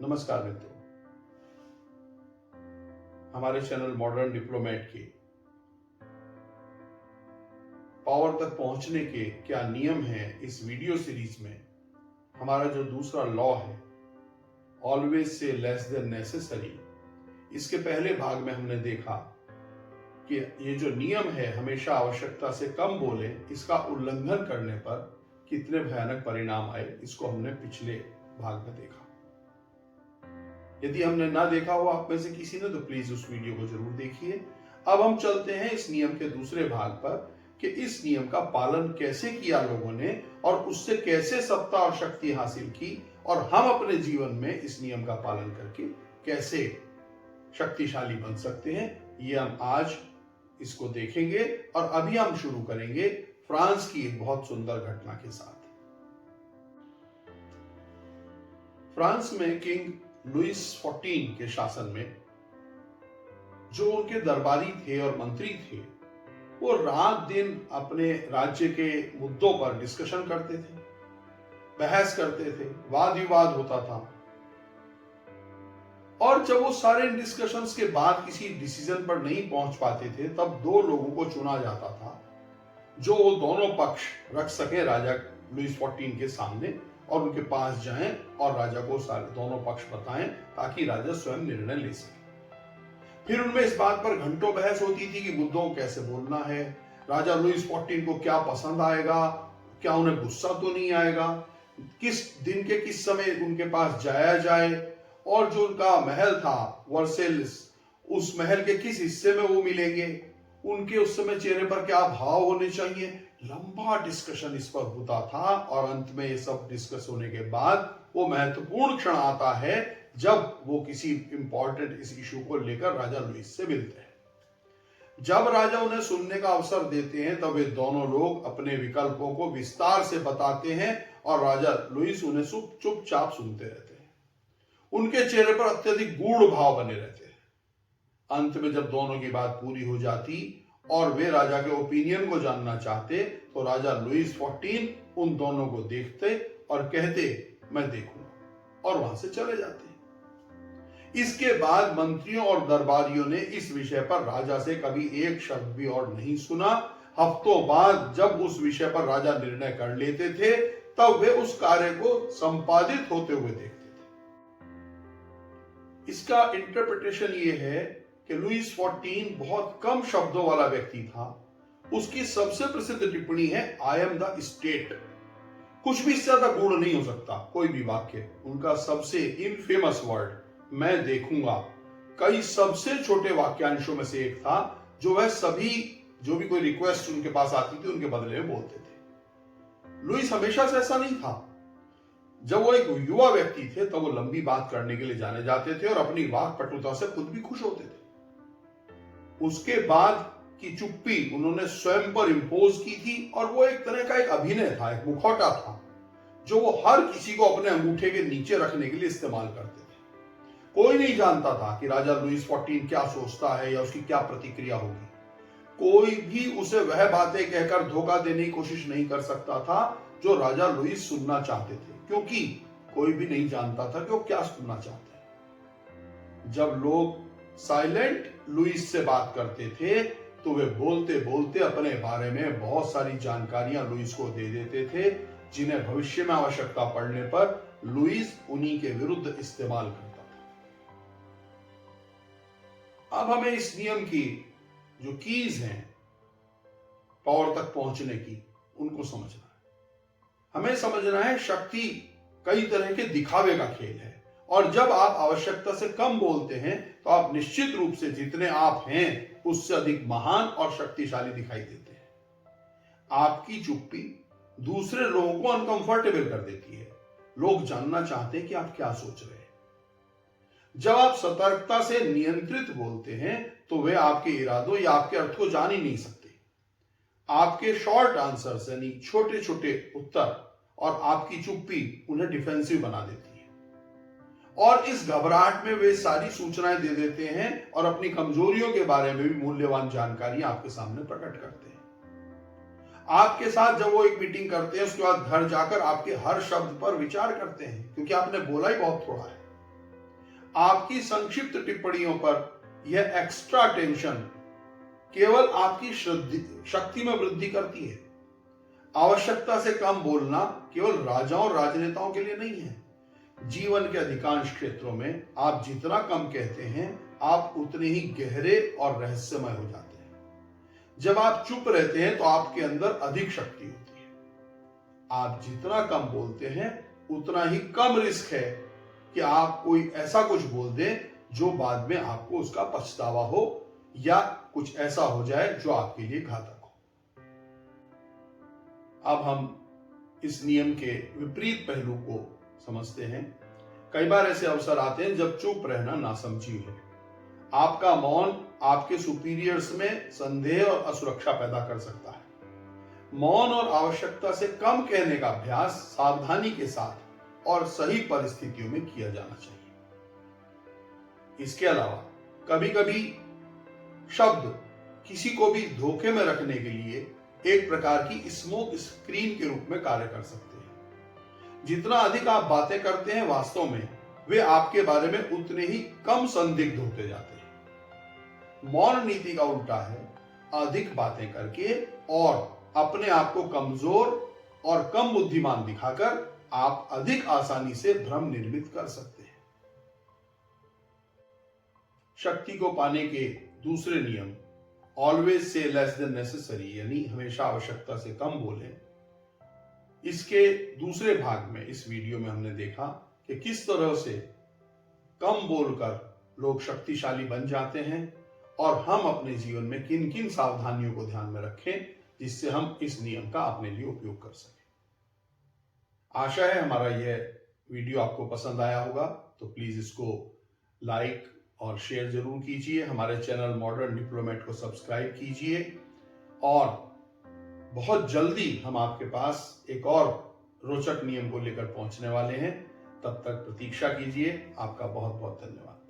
नमस्कार मित्रों, हमारे चैनल मॉडर्न डिप्लोमेट के पावर तक पहुंचने के क्या नियम हैं इस वीडियो सीरीज में हमारा जो दूसरा लॉ है, always say less than necessary, इसके पहले भाग में हमने देखा कि ये जो नियम है हमेशा आवश्यकता से कम बोले, इसका उल्लंघन करने पर कितने भयानक परिणाम आए, इसको हमने पिछले भाग में देखा। यदि हमने ना देखा हो आप में से किसी ने, तो प्लीज उस वीडियो को जरूर देखिए। अब हम चलते हैं इस नियम के दूसरे भाग पर कि इस नियम का पालन कैसे किया लोगों ने और उससे कैसे सत्ता और शक्ति हासिल की, और हम अपने जीवन में इस नियम का पालन करके कैसे शक्तिशाली बन सकते हैं, ये हम आज इसको देखेंगे। और अभी हम शुरू करेंगे फ्रांस की एक बहुत सुंदर घटना के साथ। फ्रांस में किंग लुईस 14 के शासन में जो उनके दरबारी थे और मंत्री थे, वो रात दिन अपने राज्य के मुद्दों पर डिस्कशन करते थे, बहस करते थे, वाद विवाद होता था। और जब वो सारे डिस्कशंस के बाद किसी डिसीजन पर नहीं पहुंच पाते थे, तब दो लोगों को चुना जाता था जो वो दोनों पक्ष रख सके राजा लुईस 14 के सामने, और उनके पास जाएं और राजा को सारे दोनों पक्ष बताएं ताकि राजा स्वयं निर्णय ले सके। फिर उनमें इस बात पर घंटों बहस होती थी कि मुद्दों को कैसे बोलना है, राजा लुईस 14 को क्या पसंद आएगा, क्या उन्हें गुस्सा तो नहीं आएगा, किस दिन के किस समय उनके पास जाया जाए, और जो उनका महल था वर्सेल्स, उस महल के किस हिस्से में वो मिलेंगे, उनके उस समय चेहरे पर क्या भाव होने चाहिए। लंबा डिस्कशन इस पर होता था और अंत में ये सब डिस्कस होने के बाद वो महत्वपूर्ण क्षण आता है जब वो किसी इंपॉर्टेंट इस इशू को लेकर राजा लुईस से मिलते हैं। जब राजा उन्हें सुनने का अवसर देते हैं तब वे दोनों लोग अपने विकल्पों को विस्तार से बताते हैं और राजा लुईस उन्हें चुपचाप सुनते रहते हैं। उनके चेहरे पर अत्यधिक गूढ़ भाव बने रहते हैं। अंत में जब दोनों की बात पूरी हो जाती और वे राजा के ओपिनियन को जानना चाहते, तो राजा लुईस 14 उन दोनों को देखते और कहते, मैं देखूंगा, और वहां से चले जाते। इसके बाद मंत्रियों और दरबारियों ने इस विषय पर राजा से कभी एक शब्द भी और नहीं सुना। हफ्तों बाद जब उस विषय पर राजा निर्णय कर लेते थे, तब वे उस कार्य को संपादित होते हुए देखते थे। इसका इंटरप्रिटेशन ये है कि लुईस 14 बहुत कम शब्दों वाला व्यक्ति था। उसकी सबसे प्रसिद्ध टिप्पणी है, आई एम द स्टेट। कुछ भी इससे ज्यादा गूढ़ नहीं हो सकता कोई भी वाक्य। उनका सबसे इनफेमस वर्ड, मैं देखूंगा, कई सबसे छोटे वाक्यांशों में से एक था जो वह सभी जो भी कोई रिक्वेस्ट उनके पास आती थी उनके बदले में बोलते थे। लुईस हमेशा से ऐसा नहीं था। जब वो एक युवा व्यक्ति थे तब वो लंबी बात करने के लिए जाने जाते थे और अपनी वाक पटुता से खुद भी खुश होते थे। उसके बाद की चुप्पी उन्होंने स्वयं पर इंपोज की थी, और वो एक तरह का एक अभिनय था, एक मुखौटा था जो वो हर किसी को अपने अंगूठे के नीचे रखने के लिए इस्तेमाल करते थे। कोई नहीं जानता था कि राजा लुईस 14 क्या सोचता है या उसकी क्या प्रतिक्रिया होगी। कोई भी उसे वह बातें कहकर धोखा देने की कोशिश नहीं कर सकता था जो राजा लुईस सुनना चाहते थे, क्योंकि कोई भी नहीं जानता था कि वो क्या सुनना चाहते हैं। जब लोग साइलेंट लुईस से बात करते थे तो वे बोलते बोलते अपने बारे में बहुत सारी जानकारियां लुईस को दे देते थे, जिन्हें भविष्य में आवश्यकता पड़ने पर लुईस उन्हीं के विरुद्ध इस्तेमाल करता था। अब हमें इस नियम की जो कीज हैं पावर तक पहुंचने की, उनको समझना है। हमें समझना है शक्ति कई तरह के दिखावे का खेल है, और जब आप आवश्यकता से कम बोलते हैं तो आप निश्चित रूप से जितने आप हैं उससे अधिक महान और शक्तिशाली दिखाई देते हैं। आपकी चुप्पी दूसरे लोगों को अनकंफर्टेबल कर देती है। लोग जानना चाहते हैं कि आप क्या सोच रहे हैं। जब आप सतर्कता से नियंत्रित बोलते हैं तो वे आपके इरादों या आपके अर्थ को जान ही नहीं सकते। आपके शॉर्ट आंसर्स यानी छोटे छोटे उत्तर और आपकी चुप्पी उन्हें डिफेंसिव बना देती है, और इस घबराहट में वे सारी सूचनाएं दे देते हैं और अपनी कमजोरियों के बारे में भी मूल्यवान जानकारी आपके सामने प्रकट करते हैं। आपके साथ जब वो एक मीटिंग करते हैं उसके बाद घर जाकर आपके हर शब्द पर विचार करते हैं, क्योंकि आपने बोला ही बहुत थोड़ा है। आपकी संक्षिप्त टिप्पणियों पर यह एक्स्ट्रा टेंशन केवल आपकी शक्ति में वृद्धि करती है। आवश्यकता से कम बोलना केवल राजाओं और राजनेताओं के लिए नहीं है। जीवन के अधिकांश क्षेत्रों में आप जितना कम कहते हैं, आप उतने ही गहरे और रहस्यमय हो जाते हैं। जब आप चुप रहते हैं तो आपके अंदर अधिक शक्ति होती है। आप जितना कम बोलते हैं, उतना ही कम रिस्क है कि आप कोई ऐसा कुछ बोल दें जो बाद में आपको उसका पछतावा हो या कुछ ऐसा हो जाए जो आपके लिए घातक हो। अब हम इस नियम के विपरीत पहलू को समझते हैं। कई बार ऐसे अवसर आते हैं जब चुप रहना नासमझी है। आपका मौन आपके सुपीरियर्स में संदेह और असुरक्षा पैदा कर सकता है। मौन और आवश्यकता से कम कहने का अभ्यास सावधानी के साथ और सही परिस्थितियों में किया जाना चाहिए। इसके अलावा कभी कभी शब्द किसी को भी धोखे में रखने के लिए एक प्रकार की स्मोक स्क्रीन के रूप में कार्य कर सकते हैं। जितना अधिक आप बातें करते हैं, वास्तव में वे आपके बारे में उतने ही कम संदिग्ध होते जाते हैं। मौन नीति का उल्टा है, अधिक बातें करके और अपने आप को कमजोर और कम बुद्धिमान दिखाकर आप अधिक आसानी से भ्रम निर्मित कर सकते हैं। शक्ति को पाने के दूसरे नियम, always say less than necessary, यानी हमेशा आवश्यकता से कम बोलें। इसके दूसरे भाग में इस वीडियो में हमने देखा कि किस तरह से कम बोलकर लोग शक्तिशाली बन जाते हैं और हम अपने जीवन में किन किन सावधानियों को ध्यान में रखें जिससे हम इस नियम का अपने लिए उपयोग कर सकें। आशा है हमारा यह वीडियो आपको पसंद आया होगा, तो प्लीज इसको लाइक और शेयर जरूर कीजिए। हमारे चैनल मॉडर्न डिप्लोमेट को सब्सक्राइब कीजिए और बहुत जल्दी हम आपके पास एक और रोचक नियम को लेकर पहुंचने वाले हैं। तब तक प्रतीक्षा कीजिए। आपका बहुत बहुत धन्यवाद।